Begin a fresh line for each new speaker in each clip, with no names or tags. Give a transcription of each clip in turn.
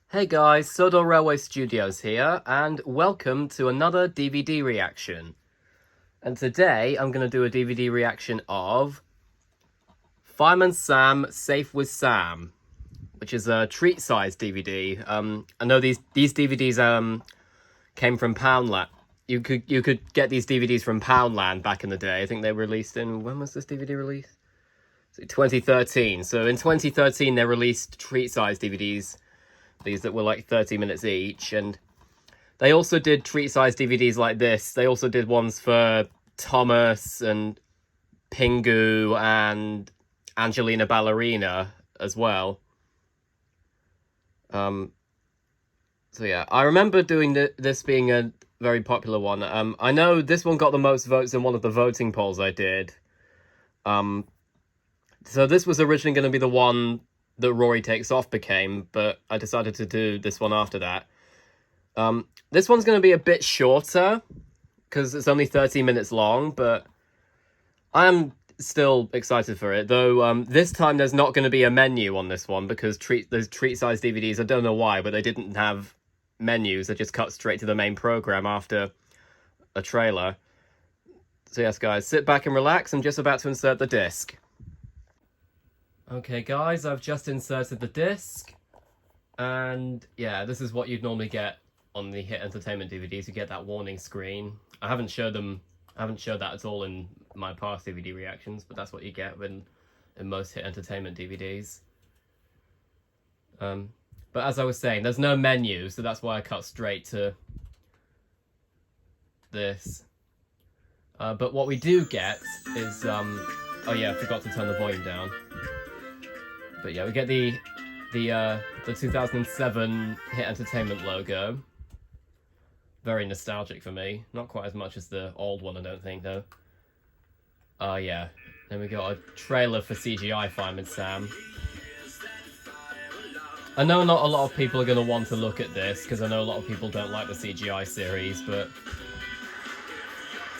Hey guys, Sodo Railway Studios here, and welcome to another DVD reaction. And today I'm going to do a DVD reaction of Fireman Sam Safe with Sam, which is a treat-sized DVD. I know these DVDs came from Poundland. You could get these DVDs from Poundland back in the day. I think they released in, when was this DVD released? 2013. So in 2013 they released treat-sized DVDs. These that were like 30 minutes each, and they also did treat-sized DVDs like this. They also did ones for Thomas and Pingu and Angelina Ballerina as well. So yeah, I remember doing this being a very popular one. I know this one got the most votes in one of the voting polls I did. So this was originally going to be the one that Rory Takes Off became, but I decided to do this one after that. This one's going to be a bit shorter, because it's only 30 minutes long, but I am still excited for it, though this time there's not going to be a menu on this one, because those treat-sized DVDs, I don't know why, but they didn't have menus. They just cut straight to the main program after a trailer. So yes, guys, sit back and relax. I'm just about to insert the disc. Okay guys, I've just inserted the disc, and yeah, this is what you'd normally get on the Hit Entertainment DVDs. You get that warning screen. I haven't showed that at all in my past DVD reactions, but that's what you get in most Hit Entertainment DVDs. But as I was saying, there's no menu, so that's why I cut straight to this. But what we do get is, oh yeah, I forgot to turn the volume down. But yeah, we get the 2007 Hit Entertainment logo. Very nostalgic for me. Not quite as much as the old one, I don't think, though. Yeah. Then we got a trailer for CGI Fireman Sam. I know not a lot of people are going to want to look at this, because I know a lot of people don't like the CGI series, but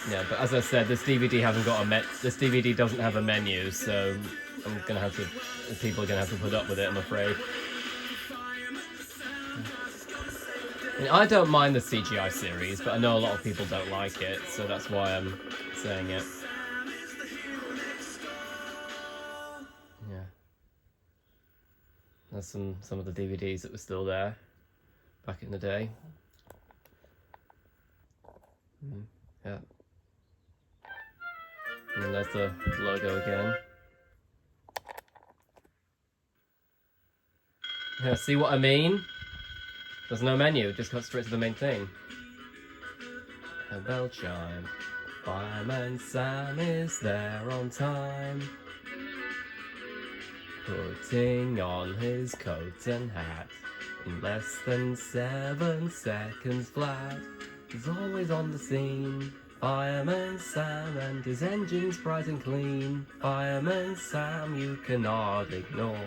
yeah, but as I said, this DVD doesn't have a menu, so people are gonna have to put up with it, I'm afraid. I mean, I don't mind the CGI series, but I know a lot of people don't like it, so that's why I'm saying it. Yeah. There's some of the DVDs that were still there back in the day. Yeah. And there's the logo again. Yeah, see what I mean? There's no menu, just cut straight to the main thing. A bell chime. Fireman Sam is there on time, putting on his coat and hat in less than 7 seconds flat. He's always on the scene. Fireman Sam, and his engine's bright and clean. Fireman Sam, you cannot ignore.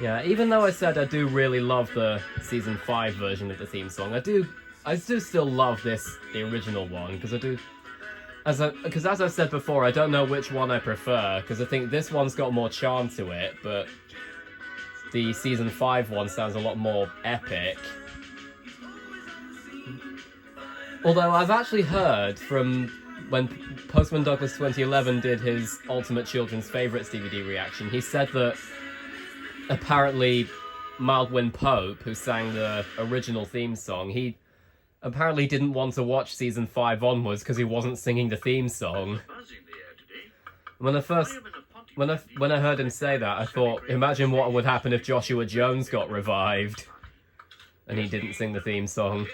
Yeah, even though I said I do really love the season 5 version of the theme song, I do still love the original one, because as I said before, I don't know which one I prefer, because I think this one's got more charm to it, but the season 5 one sounds a lot more epic. Although I've actually heard from when Postman Douglas 2011 did his Ultimate Children's Favourites DVD reaction, he said that apparently Mildwyn Pope, who sang the original theme song, he apparently didn't want to watch season 5 onwards because he wasn't singing the theme song. When I heard him say that, I thought, imagine what would happen if Joshua Jones got revived and he didn't sing the theme song.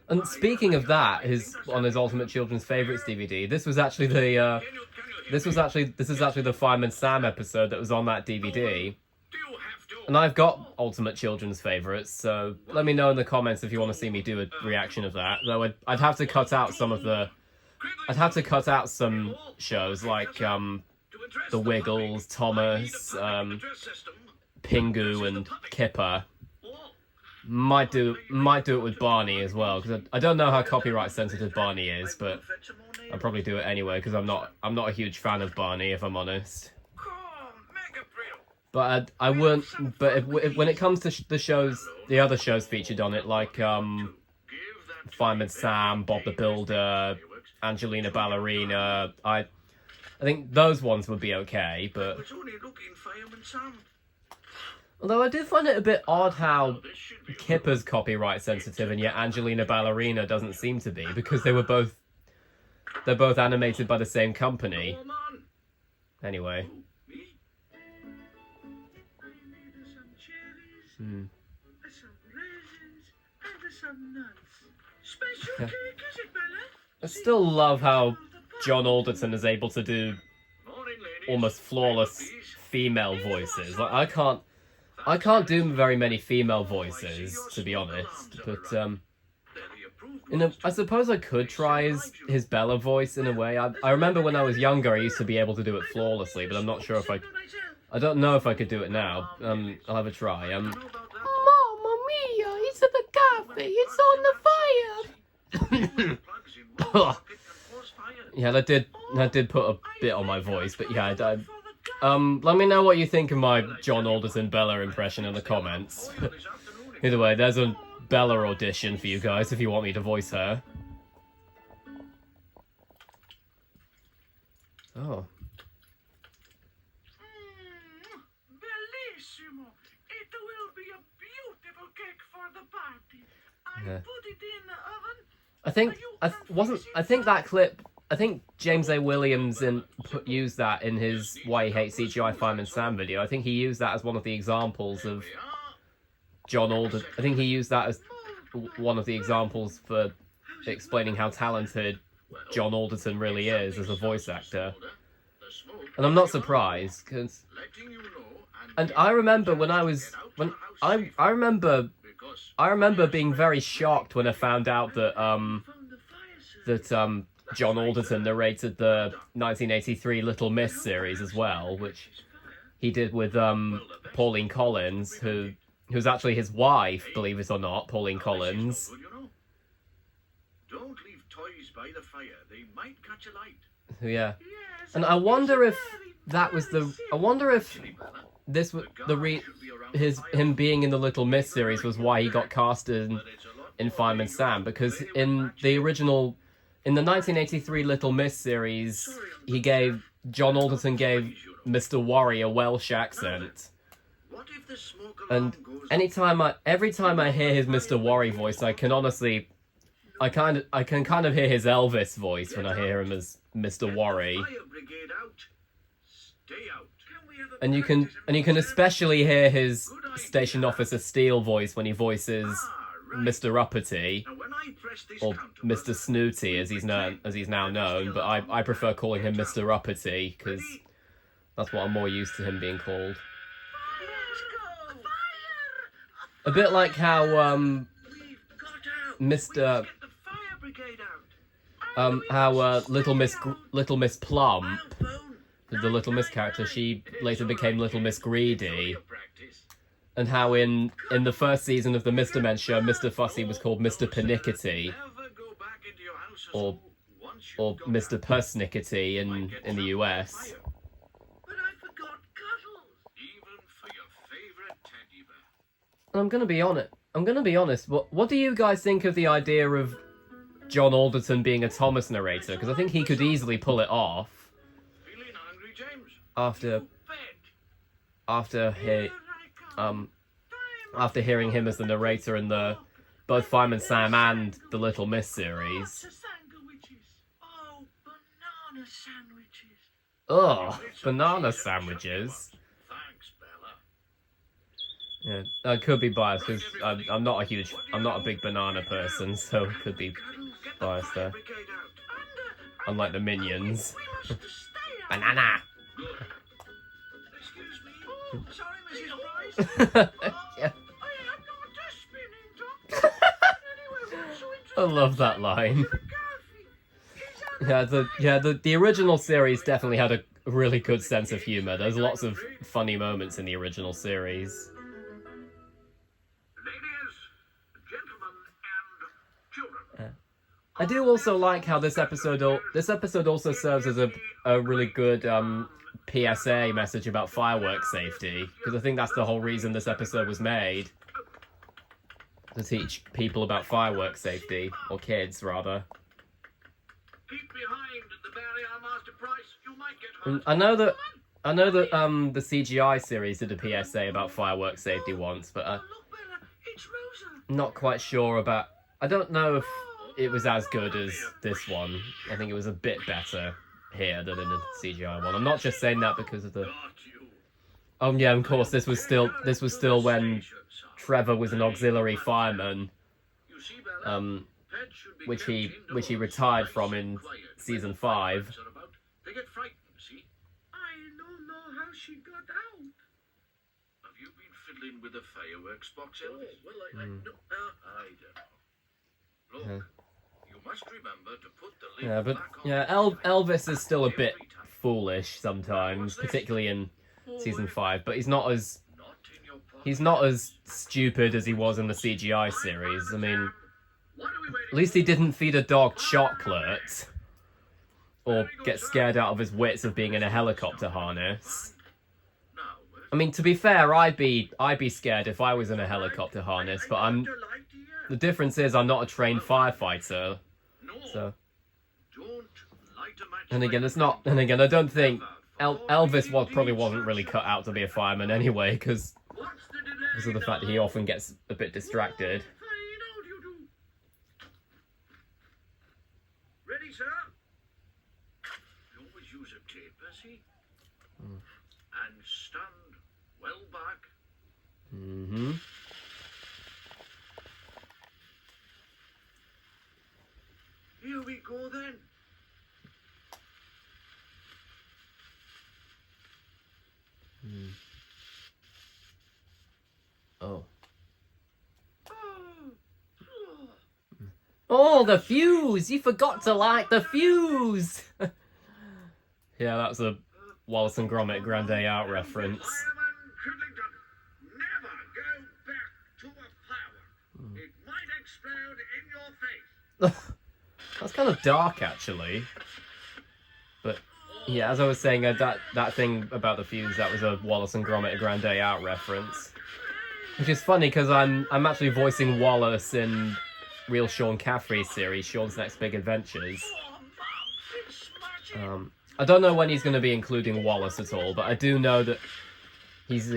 And speaking of that, on his Ultimate Children's Favourites DVD, this is actually the Fireman Sam episode that was on that DVD. And I've got Ultimate Children's Favourites, so let me know in the comments if you want to see me do a reaction of that. Though I'd have to cut out some shows like The Wiggles, Thomas, Pingu, and Kipper. Might do it with Barney as well, because I don't know how copyright sensitive Barney is, but I'll probably do it anyway, because I'm not a huge fan of Barney, if I'm honest. But I wouldn't. But when it comes to the shows, the other shows featured on it, like Fireman Sam, Bob the Builder, Angelina Ballerina, I think those ones would be okay. But although I do find it a bit odd how Kipper's copyright sensitive, and yet Angelina Ballerina doesn't seem to be, because they're both animated by the same company. Anyway.
Some raisins and some nuts. Special cake, is it, Bella?
I still love how John Alderton is able to do almost flawless female voices. Like I can't do very many female voices, to be honest. But I suppose I could try his Bella voice in a way. I remember when I was younger, I used to be able to do it flawlessly, but I'm not sure if I don't know if I could do it now. I'll have a try.
Mamma mia, it's at the cafe. It's on the fire.
Yeah, that did put a bit on my voice, but yeah, let me know what you think of my John Alderton Bella impression in the comments. Either way, there's a Bella audition for you guys if you want me to voice her. Oh.
Bellissimo! It will be a beautiful cake for the party. I
Yeah.
put it in the oven.
I think James A. Williams used that in his Why He Hates CGI Fireman Sam video. I think he used that as one of the examples of John Alderton. I think he used that as one of the examples for explaining how talented John Alderton really is as a voice actor. And I'm not surprised, because... And I remember I remember being very shocked when I found out that John Alderton narrated the 1983 Little Miss series as well, which he did with Pauline Collins, who's actually his wife, believe it or not, Pauline Collins.
Don't leave toys by the fire. They might catch a light.
Yeah. And I wonder if that was this was him being in the Little Miss series was why he got cast in Fireman Sam, because in the 1983 Little Miss series, John Alderton gave Mr. Worry a Welsh accent. And every time I hear his Mr. Worry voice, I can kind of hear his Elvis voice when I hear him as Mr. Worry. And you can especially hear his Station Officer Steele voice when he voices Mr. Uppity, or Mr. Snooty as he's now known, but I prefer calling him Mr. Uppity because that's what I'm more used to him being called. A bit like how Little Miss Plump, the Little Miss character, she later became Little Miss Greedy, and how in the first season of the Mr. Men show, Mr. Fussy was called Mr. Pernickety, or Mr. Persnickety in the US. And I'm gonna be honest. What do you guys think of the idea of John Alderton being a Thomas narrator? Because I think he could easily pull it off. After hearing him as the narrator in both Fireman Sam and the Little Miss series. Ugh, banana sandwiches. Yeah, I could be biased because I'm not a big banana person, so it could be biased there. Unlike the Minions. Banana!
Excuse me. Sorry, Mrs. Price.
Yeah. I love that line. Yeah, the original series definitely had a really good sense of humor. There's lots of funny moments in the original series. I do also like how this episode also serves as a really good PSA message about firework safety, because I think that's the whole reason this episode was made. To teach people about firework safety, or kids, rather.
Keep behind the barrier, Master Price. You might get hurt.
I know that the CGI series did a PSA about firework safety once, but
Look, Bella, it's Rosa.
not quite sure about. I don't know if it was as good as this one. I think it was a bit better here than in the CGI one. I'm not just saying that because of the.
Got you.
Oh yeah, of course. This was still when Trevor was an auxiliary fireman,
You see, Bella, pets should be
which he
kept indoors,
retired
nice
from
and
in
quiet.
season
When
5.
fireworks are about, they get frightened, see? I don't know how she got out. Have you been fiddling with the fireworks box, Elvis? Well, I don't know. Look, you must remember to put the lid
Yeah, but
back on
yeah,
the fire
Elvis is still a bit
every time.
foolish sometimes, particularly in season 5. But he's not as
Not in your pocket.
he's not as stupid as he was in the CGI series. I mean,
What are we waiting
at least he didn't feed a dog chocolate or get scared out of his wits of being in a helicopter harness.
now?
I mean, to be fair, I'd be scared if I was in a helicopter harness, but the difference is I'm not a trained firefighter.
No,
So,
don't light a match.
and again, I don't think Elvis probably wasn't really cut out to be a fireman anyway, because
What's the delay
of the fact that he often gets a bit distracted.
Fine out, you do. Ready, sir? You always use a taper, see? And stand well back.
Mm-hmm.
Here we go then.
Oh.
Oh.
Oh, the fuse! You forgot to light the fuse! Yeah, that's a Wallace and Gromit Grand Day Out reference.
Fireman Cridlington, never go back to a firework. It might explode in your face.
That's kind of dark, actually. But, yeah, as I was saying, that thing about the fuse, that was a Wallace and Gromit Grand Day Out reference. Which is funny, because I'm actually voicing Wallace in Real Sean Caffrey's series, Sean's Next Big Adventures.
Oh, Mom, it's smashing.
I don't know when he's going to be including Wallace at all, but I do know that he's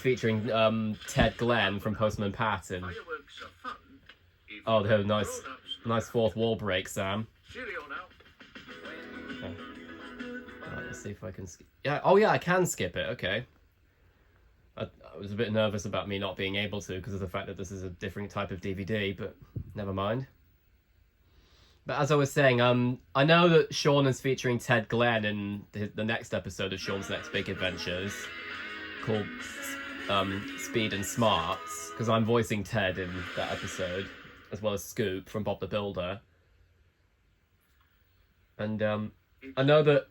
featuring Ted Glenn from Postman Pat in.
Fireworks are fun. If
Oh, they have a
grown-ups
nice fourth wall break, Sam.
Cheerio now.
Okay. Let's see if I can skip. Yeah. Oh, yeah, I can skip it. Okay. I was a bit nervous about me not being able to because of the fact that this is a different type of DVD, but never mind. But as I was saying, I know that Sean is featuring Ted Glenn in the next episode of Sean's Next Big Adventures, called Speed and Smarts, because I'm voicing Ted in that episode, as well as Scoop from Bob the Builder. And I know that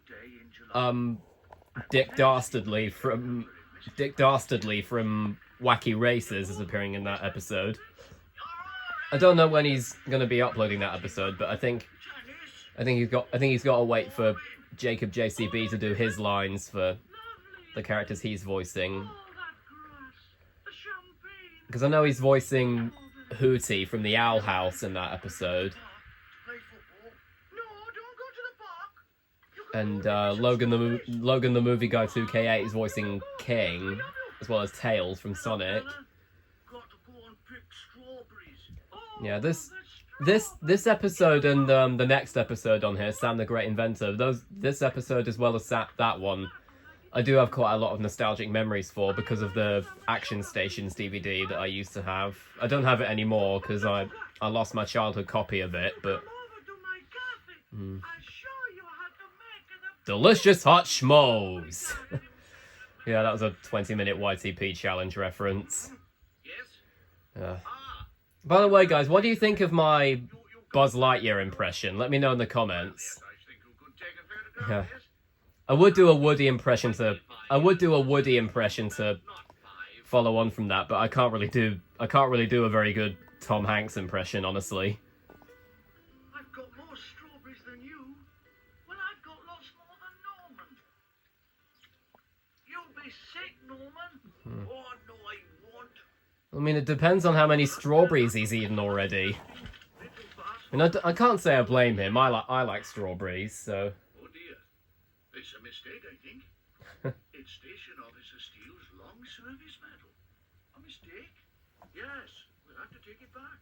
Dick Dastardly from Wacky Races is appearing in that episode. I don't know when he's going to be uploading that episode, but I think he's got to wait for Jacob JCB to do his lines for the characters he's voicing, because I know he's voicing Hootie from the Owl House in that episode. And Logan the Movie Guy 2K8 is voicing King, as well as Tails from Sonic. Yeah, this episode and the next episode on here, Sam the Great Inventor, this episode as well as that one, I do have quite a lot of nostalgic memories for because of the Action Stations DVD that I used to have. I don't have it anymore because I lost my childhood copy of it, but... Delicious hot schmoes! Yeah, that was a 20-minute YTP challenge reference. By the way, guys, what do you think of my Buzz Lightyear impression? Let me know in the comments. Yeah. I would do a Woody impression to follow on from that, but I can't really do a very good Tom Hanks impression, honestly.
I've got more strawberries than you. Well, I've got lots more than Norman.
I mean, it depends on how many strawberries he's eaten already. And I can't say I blame him. I like strawberries, so...
Oh dear. It's a mistake, I think. It's Station Officer Steele's long service medal. A mistake? Yes, we'll have to take it back.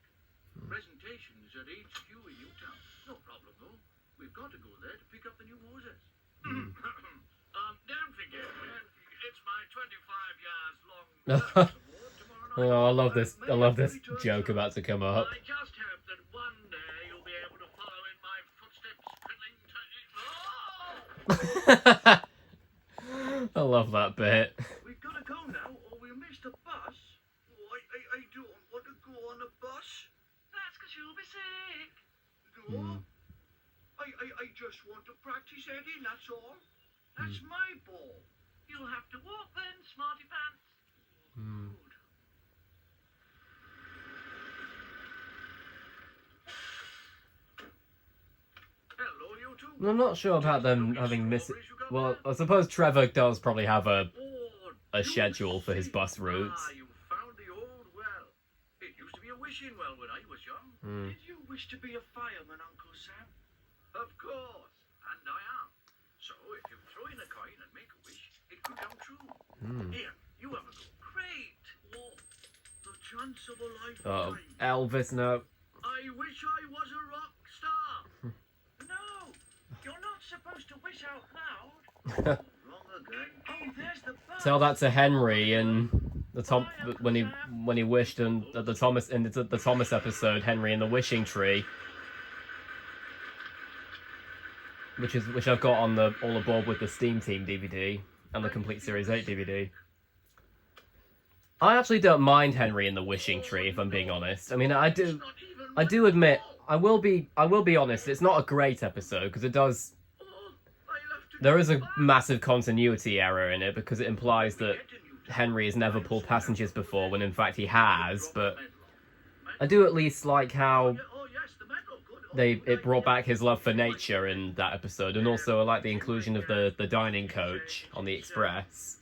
Presentation is at HQ in Newtown. No problem, though. We've got to go there to pick up the new hoses. Don't forget, it's my 25 years long service award tomorrow night.
Oh, I love this joke about to come up.
I just hope that one day you'll be able to follow in my footsteps, fiddling to... Oh!
I love that bit.
We've got to go now, or we'll miss the bus. Oh, I don't want to go on a bus. That's because you'll be sick. No. I just want to practice heading, that's all. That's my ball. You'll have to walk then, smarty pants. Good. Hello, you two.
I'm not sure about them having missed. Well, I suppose Trevor does probably have a schedule for his bus routes.
You found the old well. It used to be a wishing well when I was young. Did you wish to be a fireman, Uncle Sam? Of course, and I am. So if you throw in a coin and make a wish, it could come true. Here, you have a go. Great. Oh, the chance of a lifetime.
Elvis, no.
I wish I was a rock star. No, you're not supposed to wish out loud. Wrong again. Oh, there's the bus.
Tell that to Henry and the when he wished and the Thomas episode, Henry and the Wishing Tree, which I've got on the All Aboard with the Steam Team DVD and the Complete Series 8 DVD. I actually don't mind Henry and the Wishing Tree, if I'm being honest. I mean, I do admit, I will be honest, it's not a great episode because there is a massive continuity error in it because it implies that Henry has never pulled passengers before when in fact he has, but I do at least like how it brought back his love for nature in that episode, and also I like the inclusion of the dining coach on the Express.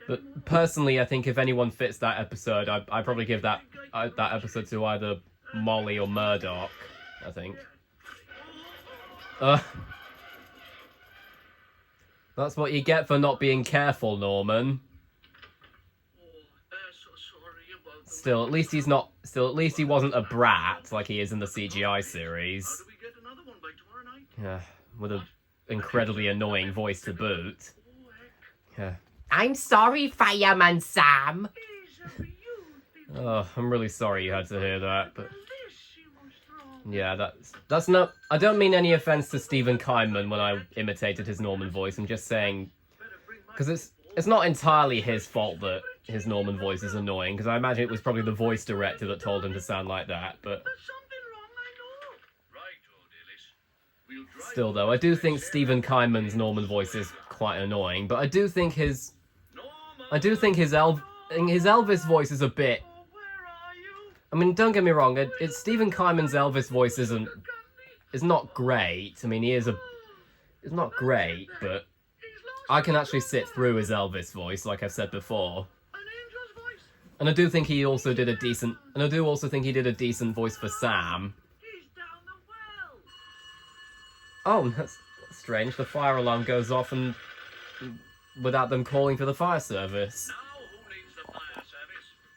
But personally, I think if anyone fits that episode, I'd probably give that episode to either Molly or Murdoch, I think. That's what you get for not being careful, Norman. Still, at least he wasn't a brat like he is in the CGI series. Yeah, with an incredibly annoying voice to boot. Yeah. I'm sorry, Fireman Sam. Oh, I'm really sorry you had to hear that, but yeah, that's not. I don't mean any offense to Stephen Kyman when I imitated his Norman voice. I'm just saying because it's not entirely his fault that his Norman voice is annoying, because I imagine it was probably the voice director that told him to sound like that, but still though, I do think Stephen Kyman's Norman voice is quite annoying, but I do think his Elvis voice is a bit, I mean, don't get me wrong, it's Stephen Kyman's Elvis voice is not great. I mean, it's not great, but I can actually sit through his Elvis voice, like I've said before. And I do think he also did a decent voice for Sam. Oh, that's strange. The fire alarm goes off and without them calling for the fire service.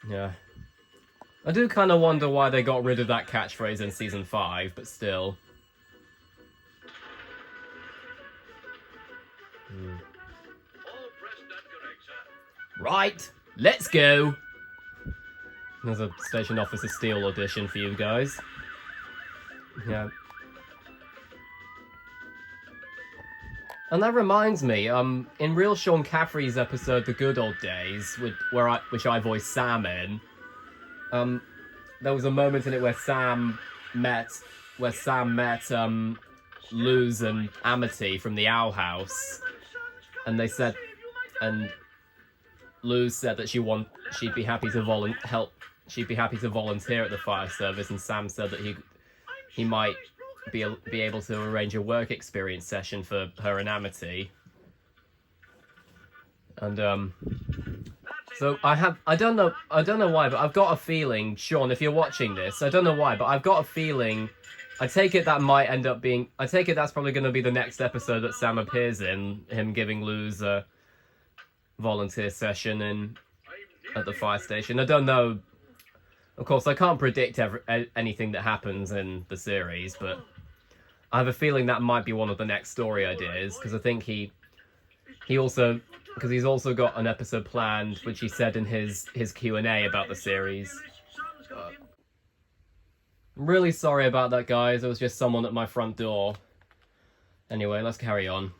Yeah. I do kind of wonder why they got rid of that catchphrase in season 5, but still. Right, let's go. There's a Station Officer Steele audition for you guys. Yeah. And that reminds me, in Real Sean Caffrey's episode The Good Old Days, which I voiced Sam in, there was a moment in it where Sam met Luz and Amity from the Owl House, and they said, and Luz said that she'd be happy to volunteer at the fire service, and Sam said that he might be able to arrange a work experience session for her and Amity. And So I don't know why, but I've got a feeling, Sean, if you're watching this, I don't know why, but I've got a feeling, I take it that's probably going to be the next episode that Sam appears in, him giving Luz a volunteer session at the fire station. I don't know, of course, I can't predict anything that happens in the series, but I have a feeling that might be one of the next story ideas, because I think he's also got an episode planned, which he said in his Q&A about the series. I'm really sorry about that, guys. It was just someone at my front door. Anyway, let's carry on.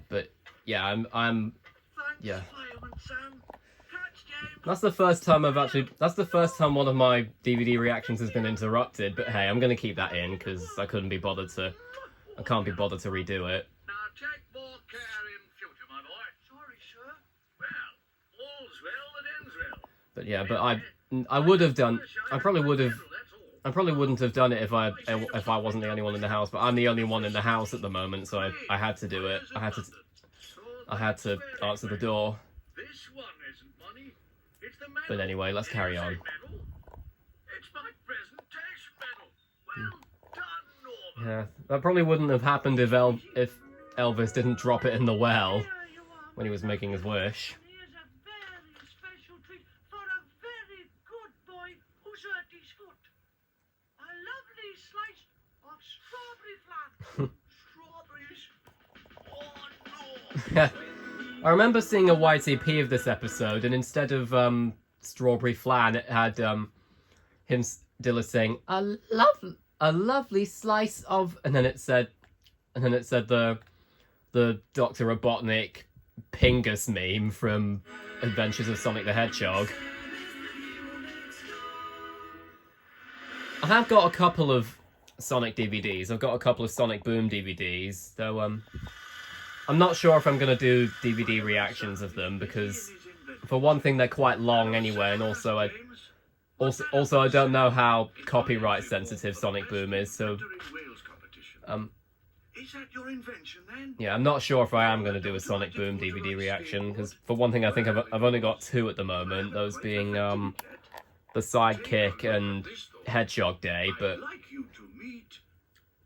But yeah, I'm yeah. That's the first time one of my DVD reactions has been interrupted. But hey, I'm gonna keep that in because I can't be bothered to redo it.
Now take more care in future, my boy. Sorry, sir. Well, all's well that ends well.
But yeah, I probably wouldn't have done it if I wasn't the only one in the house. But I'm the only one in the house at the moment, so I had to do it. I had to answer the door.
This one isn't money. It's the medal.
But anyway, let's carry on.
It's my presentation medal. Well done, Norman.
Yeah, that probably wouldn't have happened if Elvis didn't drop it in the well when he was making his wish.
Here's a very special treat for a very good boy who's hurt his foot. A lovely slice of strawberry flan. Strawberries? Oh no!
I remember seeing a YTP of this episode, and instead of strawberry flan, it had Dilla saying a lovely slice of, and then it said the Dr. Robotnik Pingus meme from Adventures of Sonic the Hedgehog. I have got a couple of Sonic DVDs. I've got a couple of Sonic Boom DVDs, though I'm not sure if I'm going to do DVD reactions of them, because for one thing they're quite long anyway, and also I don't know how copyright sensitive Sonic Boom is, so
Is that your invention then?
yeah, I'm not sure if I am going to do a Sonic Boom DVD reaction, because for one thing I think I've only got two at the moment, those being the Sidekick and Hedgehog Day, but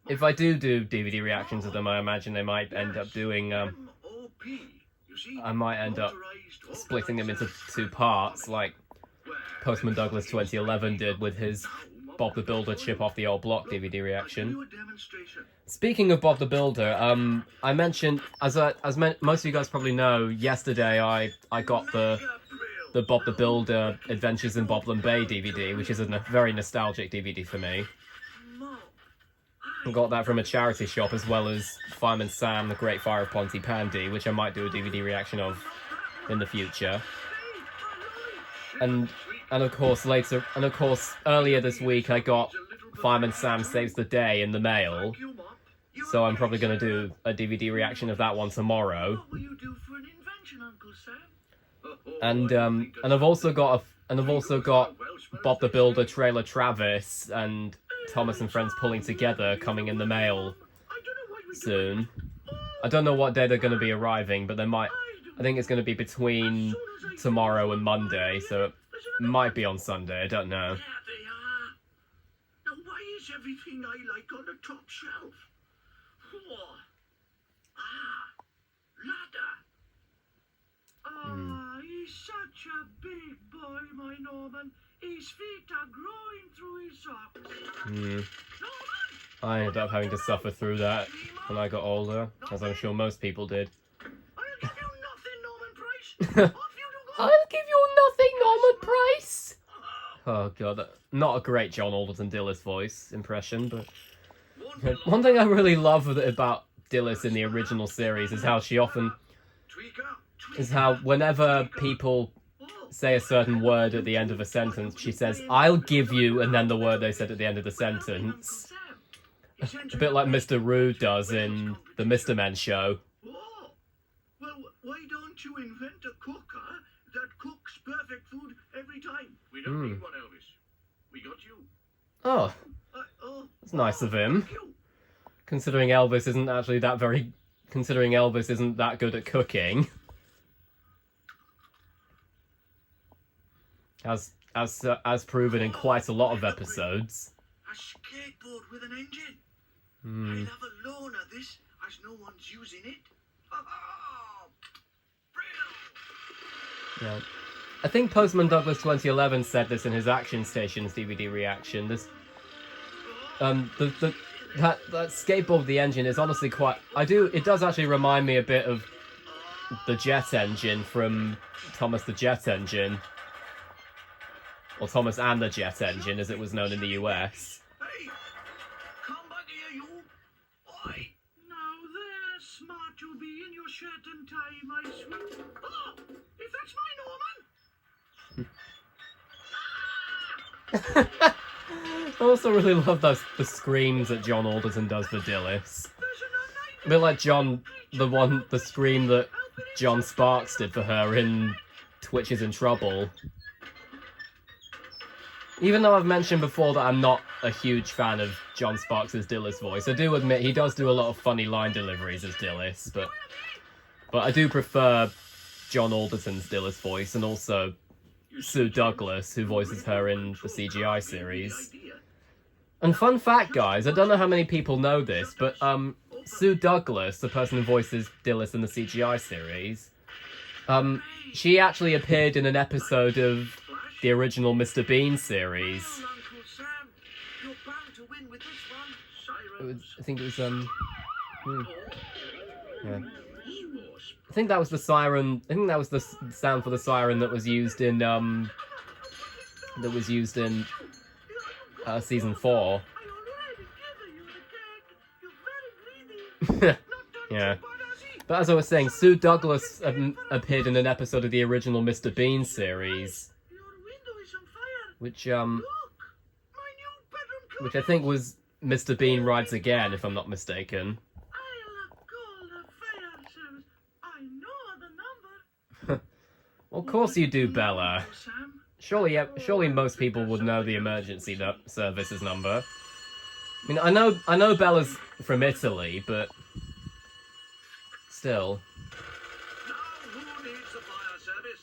if I do DVD reactions of them, I imagine they might end up doing I might end up splitting them into two parts, like Postman Douglas 2011 did with his Bob the Builder Chip Off the Old Block DVD reaction. Speaking of Bob the Builder, I mentioned, as most of you guys probably know, yesterday I got the Bob the Builder Adventures in Bobland Bay DVD, which is a very nostalgic DVD for me. I got that from a charity shop, as well as Fireman Sam, The Great Fire of Pontypandy, which I might do a DVD reaction of in the future. And of course earlier this week I got Fireman Sam Saves the Day in the mail, so I'm probably going to do a DVD reaction of that one tomorrow. And I've also got Bob the Builder Trailer Travis and Thomas and Friends Pulling Together coming in the mail soon. I don't know what day they're going to be arriving, but I think it's going to be between tomorrow and Monday, so it might be on Sunday, I don't know.
There they are. Now why is everything I like on the top shelf? Whoa. Ladder.
He's such a big boy, my Norman. His feet are growing through his socks. Norman!
I ended up having to suffer through that when I got older, as I'm sure most people did.
I'll give you nothing, Norman Price. Off you to go.
I'll give you nothing, Norman Price.
Oh god, not a great John Alderton Dillis voice impression, but one thing I really love about Dillis in the original series is how whenever people say a certain word at the end of a sentence, she says, "I'll give you," and then the word they said at the end of the sentence. A bit like Mr. Rude does in the Mr. Men show.
Oh, well, why don't you invent a cooker that cooks perfect food every time? We don't need one, Elvis. We got you.
Oh, that's nice of him. Considering Elvis isn't that good at cooking. as proven in quite a lot of episodes.
A skateboard with an engine.
Hmm.
I'll have a loan of this, as no one's using it. Oh,
Yeah. I think Postman Douglas 2011 said this in his Action Stations DVD reaction. That skateboard with the engine is honestly quite. It does actually remind me a bit of the jet engine from Thomas the Jet Engine, or Thomas and the Jet Engine, as it was known in the US.
Hey, come back here, you. Oi.
Now there, smart you'll be in your shirt and tie, my sweet. Oh, if that's my Norman.
I also really love the screams that John Alderton does for Dillis.
There's an
A bit like the scream that John Sparks did for her in Twitch is in Trouble. Even though I've mentioned before that I'm not a huge fan of John Sparks' Dillis voice, I do admit he does do a lot of funny line deliveries as Dillis, but I do prefer John Alderton's Dillis voice, and also Sue Douglas, who voices her in the CGI series. And fun fact, guys, I don't know how many people know this, but Sue Douglas, the person who voices Dillis in the CGI series, she actually appeared in an episode of the original Mr. Bean series.
Well, Uncle Sam, you're bound to win with this one.
I think it was yeah. I think that was the siren. I think that was the sound for the siren that was used in season 4. Yeah. But as I was saying, Sue Douglas appeared in an episode of the original Mr. Bean series, which I think was Mr. Bean Rides Again, if I'm not mistaken. Well, of course you do, Bella. Surely most people would know the emergency services number. I mean, I know Bella's from Italy, but still.
Now, who needs the fire service?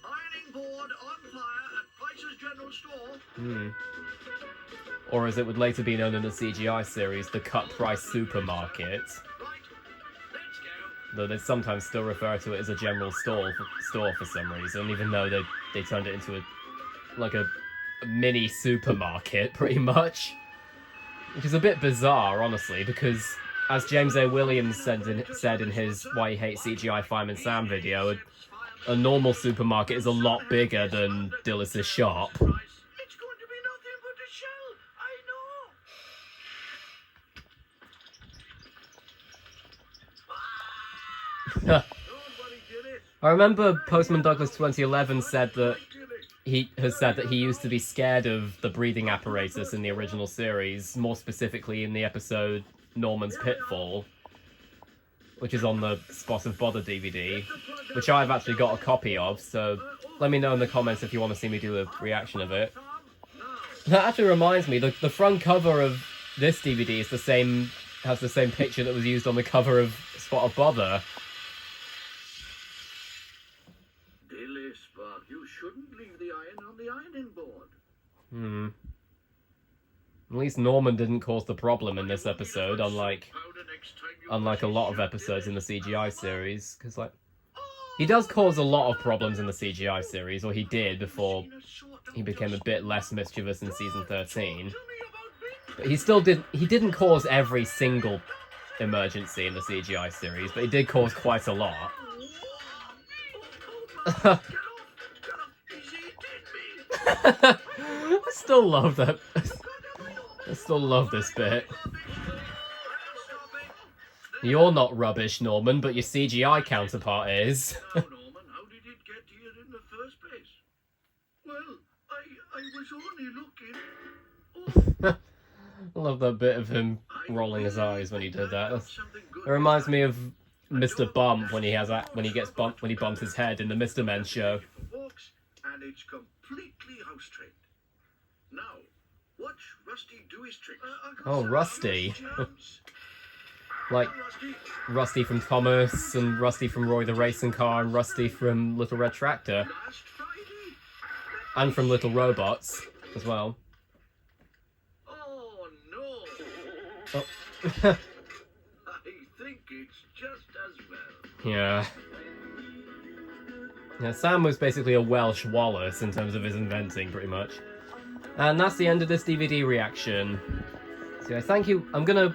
Ironing board on fire at Price's General Store.
Or as it would later be known in the CGI series, the Cut Price Supermarket.
Right, let's go.
Though they sometimes still refer to it as a general store for some reason, even though they turned it into a mini supermarket, pretty much. Which is a bit bizarre, honestly, because as James A. Williams said in his Why He Hates CGI Fireman Sam video, a normal supermarket is a lot bigger than Dillis' shop.
It's going to be nothing but a shell, I know.
Nobody did it.
I remember Postman Douglas 2011 said that he used to be scared of the breathing apparatus in the original series, more specifically in the episode Norman's Pitfall, which is on the Spot of Bother DVD, which I've actually got a copy of, so let me know in the comments if you want to see me do a reaction of it. That actually reminds me, the front cover of this DVD has the same picture that was used on the cover of Spot of Bother.
Dillis, Bob, you shouldn't leave the iron on the ironing board.
At least Norman didn't cause the problem in this episode, unlike a lot of episodes in the CGI series, because he does cause a lot of problems in the CGI series, or he did before he became a bit less mischievous in season 13. But he didn't cause every single emergency in the CGI series, but he did cause quite a lot. I still love that. I still love this bit. You're not rubbish, Norman, but your CGI counterpart is.
Now, Norman, how did it get here in the first place? Well, I was only looking.
I love that bit of him rolling his eyes when he did that. It reminds me of Mr. Bump when he bumps his head in the Mr. Men show.
And it's completely house trained. Now, watch Rusty do his tricks.
Oh, Rusty. like
Rusty.
Rusty from Thomas, and Rusty from Roy the Racing Car, and Rusty from Little Red Tractor,
Last Friday.
and from Little Robots as well.
Oh no.
Oh.
I think it's just as well.
Yeah. Yeah, Sam was basically a Welsh Wallace in terms of his inventing, pretty much. And that's the end of this DVD reaction. So yeah, thank you. I'm gonna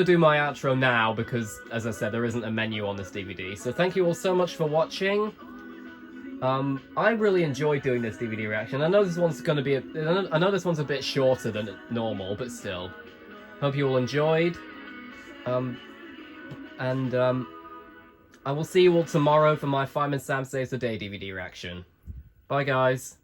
do my outro now because, as I said, there isn't a menu on this DVD. So thank you all so much for watching. I really enjoyed doing this DVD reaction. I know this one's gonna be I know this one's a bit shorter than normal, but still. Hope you all enjoyed. I will see you all tomorrow for my Fireman Sam Saves the Day DVD reaction. Bye, guys.